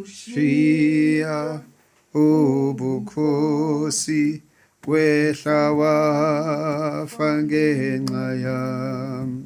Shia ubukhosi wehla wafa ngenxa yami.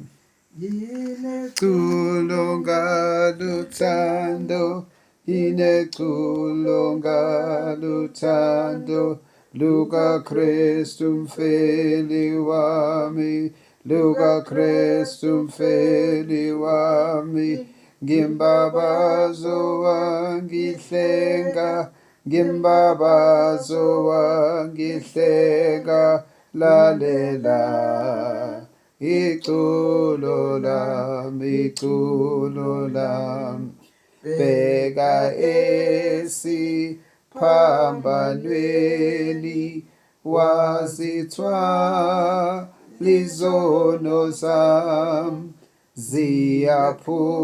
Ineculo ngaluthando, ineculo ngaluthando, lukaKristu mfeli wami, lukaKristu mfeli wami. Ngimbabazo wangihlenga, ngimbabazo wangihlenga, lalela iculo lami, iculo lami. Bheka esiphambanweni, wazithwala izono zami. Ziyaphumi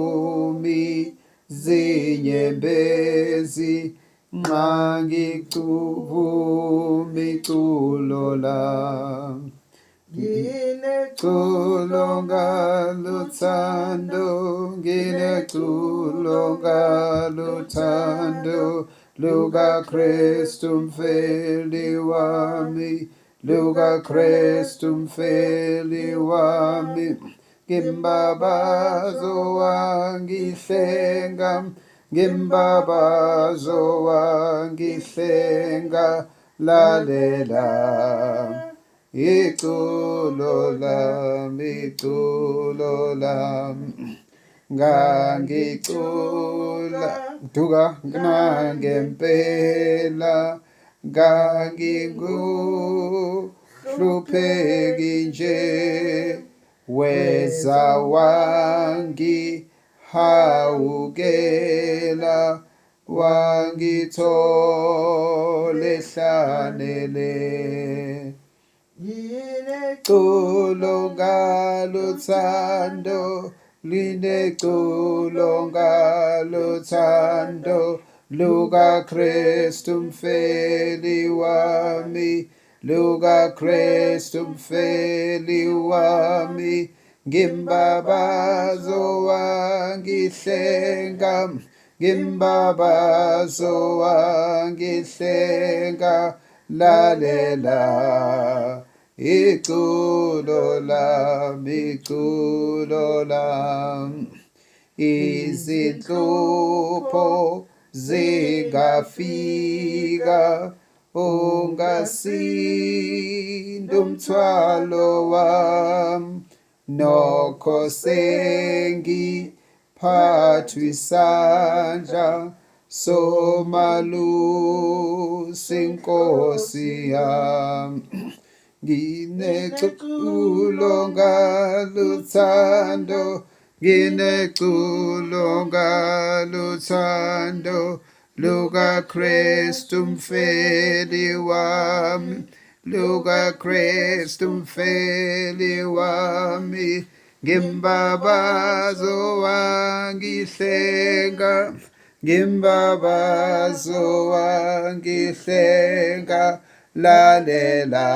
zinyembezi, nxa ngicuvuma iculo lami. Ngineculo ngaluthando, ngineculo ngaluthando, lukaKristu mfeli wami, lukaKristu mfeli wami. Ngimbabazo wangihlenga, ngimbabazo wangihlenga, lalela iculo lami, iculo lami. Ngangicula duka ngempela, ngangikuhlupheki nje, weza wangihawukela, wangithola ehlanele. Lineculo ngaluthando, lineculo ngaluthando, lukaKristu mfeli wami, lukaKristu mfeli wami. Ngimbabazo wangihlenga, ngimbabazo wangihlenga, lalela iculo lami, iculo lami. Izinhlupho zingafika, ungasinda umthwalo wami, nokho sengiphathwa isandla somalusi Nkosi yami. Ngineculo ngaluthando, ngineculo ngaluthando, lukaKristu mfeli wami, lukaKristu mfeli wami. Ngimbabazo wangihlenga, ngimbabazo wangihlenga, lalela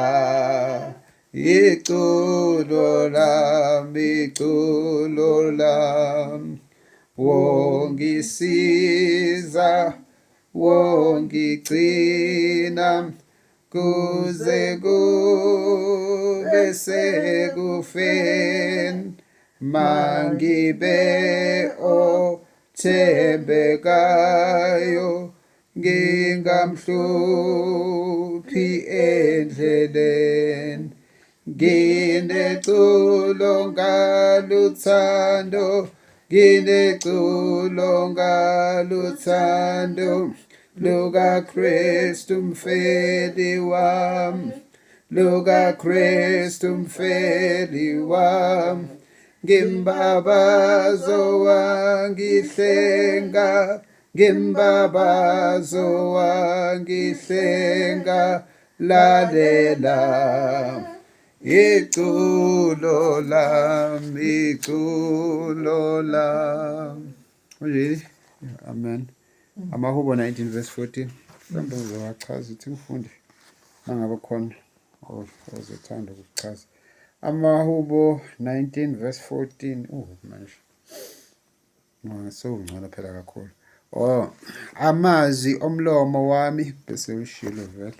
iculo lami, iculo lami. Wongisiza, wongigcina, kuze kube sekufeni, mangibe othembekayo, ngingamhluphi endleleni. Ngineculo ngaluthando, ngineculo ngaluthando, lukaKristu mfeli wami, lukaKristu mfeli wami. Ngimbabazo wangihlenga, ngimbabazo wangihlenga, lalela iculo lami, iculo lami. Amen. Amahubo 19 verse 14. Mhlawumbe uzowachaza uthi mfundi mangabe khona ozothanda ukuchaza. Amahubo 19 verse 14. Manje. Sewungcono phela kakhulu. Oh, amazwi omlomo wami bese ushilo vele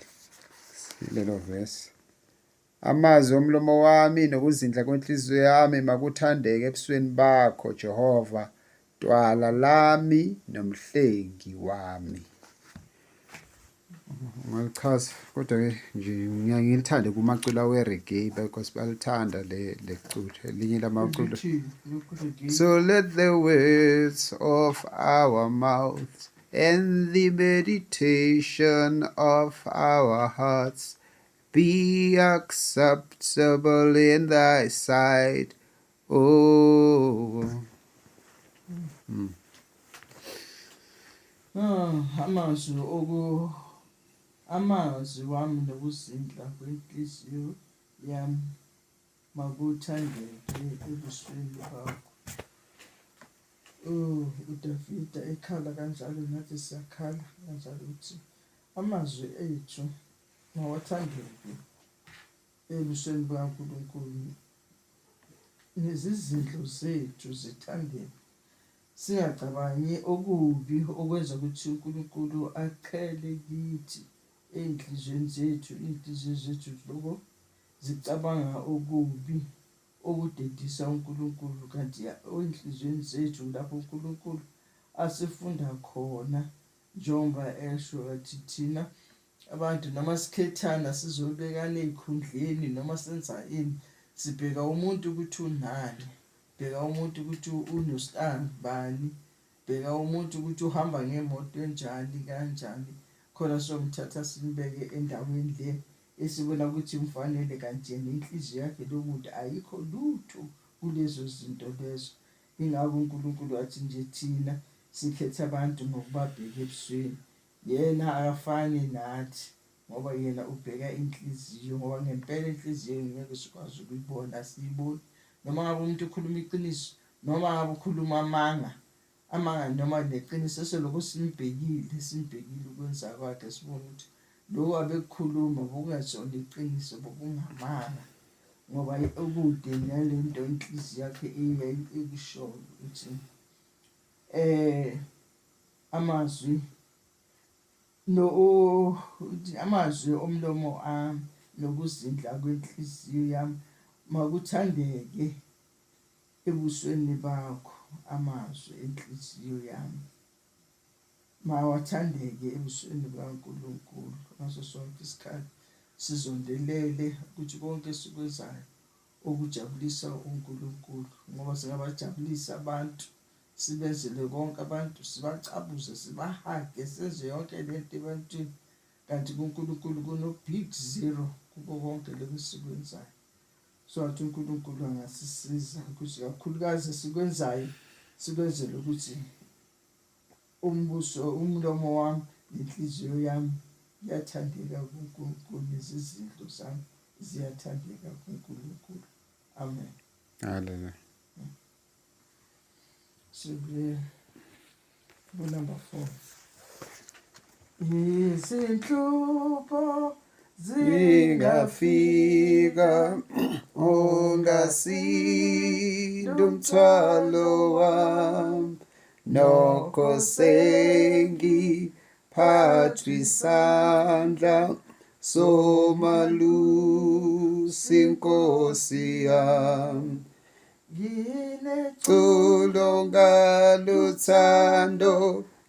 lelo verse. Amazwi omlomo wami nokuzindla kwenhliziyo yami makuthandeke ebusweni bakho Jehova, dwala lami nomhlengi wami. Ngalichaza kodwa-ke nje ngiyangilithande kumacula we-reggae because balithanda leculo elinye lamaculo. So let the words of our mouths and the meditation of our hearts be acceptable in thy sight, oh. Amazwi wami nokuzindla kwenhliziyo yami makuthandeke ebusweni bakho. uDavida ekhala kanjalo nathi siyakhala kanjalo ukuthi amazwi ethu mawathandeke ebusweni bukaNkulunkulu, nezizindlo zethu zithandeke, singacabangi okubi okwenza ukuthi uNkulunkulu aqhele kithi ey'nhliziyweni zethu. Iy'nhliziyo zethu lokho zicabanga okubi okudedisa uNkulunkulu, kanti ey'nhliziyweni zethu lapho uNkulunkulu asifunda khona, njengoba esho athi thina abantu noma sikhethana sizobekana ey'khundleni noma senza ini, sibheka umuntu ukuthi unani, bheka umuntu ukuthi unosibani bani, bheka umuntu ukuthi uhamba ngemoto enjani kanjani, khona somthatha simbeke endaweni le esibona ukuthi mfanele, kanti yena inhliziyo yakhe lokuthi ayikho lutho kulezo zinto lezo. Ingakho uNkulunkulu athi nje thina sikhetha abantu ngokubabheka ebusweni, yena akafani nathi ngoba yena ubheka inhliziyo, ngoba ngempela inhliziyo ngeke sikwazi ukuyibona, asiyiboni. Noma ngabe umuntu ukhuluma iqiniso, noma ngabe ukhuluma amanga noma neqiniso, eselokhu simbhekile ukwenza kwakhe, sibone ukuthi lokhu abekukhuluma bokungasona iqiniso, bokungamanga, ngoba okude nalento inhliziyo yakhe ekushoyo ukuthi amazwi omlomo ami nokuzindla kwenhliziyo yami makuthandeke ebusweni bakho. Amazwi enhliziyo yami mawathandeke ebusweni bukaNkulunkulu ngaso sonke isikhathi, sizondelele ukuthi konke esikwenzayo okujabulisa uNkulunkulu, ngoba singabajabulisa abantu, sibenzele konke abantu, sibacabuze, sibahage, senze yonke lento ebantwini, kanti kuNkulunkulu kuno-big zero kuko konke lokhu esikwenzayo. So athi uNkulunkulu angasisiza ukuthi kakhulukazi esikwenzayo sikwenzele ukuthi umlomo wami nenhliziyo yami iyathandeka kuNkulunkulu, nezizindlo zami ziyathandeka kuNkulunkulu. Amen. Hallelujah. Sibuye number 4. Izinhlupho zingafika ungasinda umthwalo wami, nokho sengiphathwa isandla somalusi Nkosi yami. Ngineculo ngaluthando,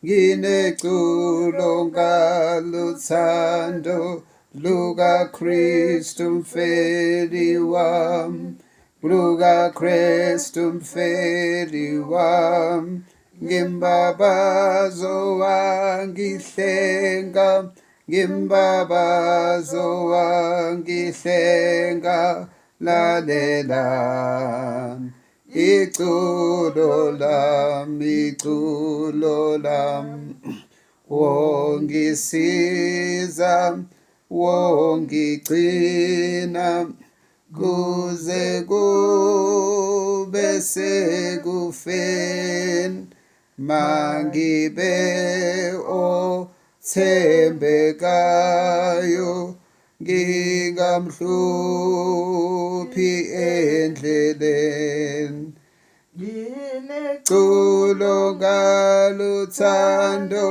ngineculo ngaluthando lukaKristu mfeli wami, lukaKristu mfeli wami. Ngimbabazo wangihlenga, ngimbabazo wangihlenga, lalela iculo lami, wongisiza, wongigcina, kuze kube sekufeni, mangibe othembekayo, ngingamhluphi endleleni. culo ngaluthando,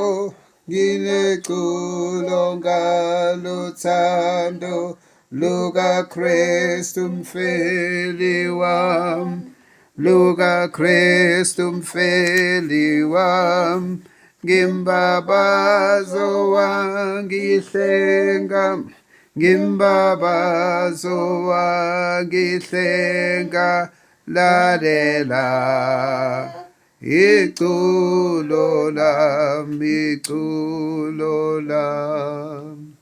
ngineculo ngaluthando, luka Kristu mfeli wami, luka Kristu mfeli wami, ngimbabazo wangihlenga, ngimbabazo wangihlenga, lalela iculo lami, iculo lami.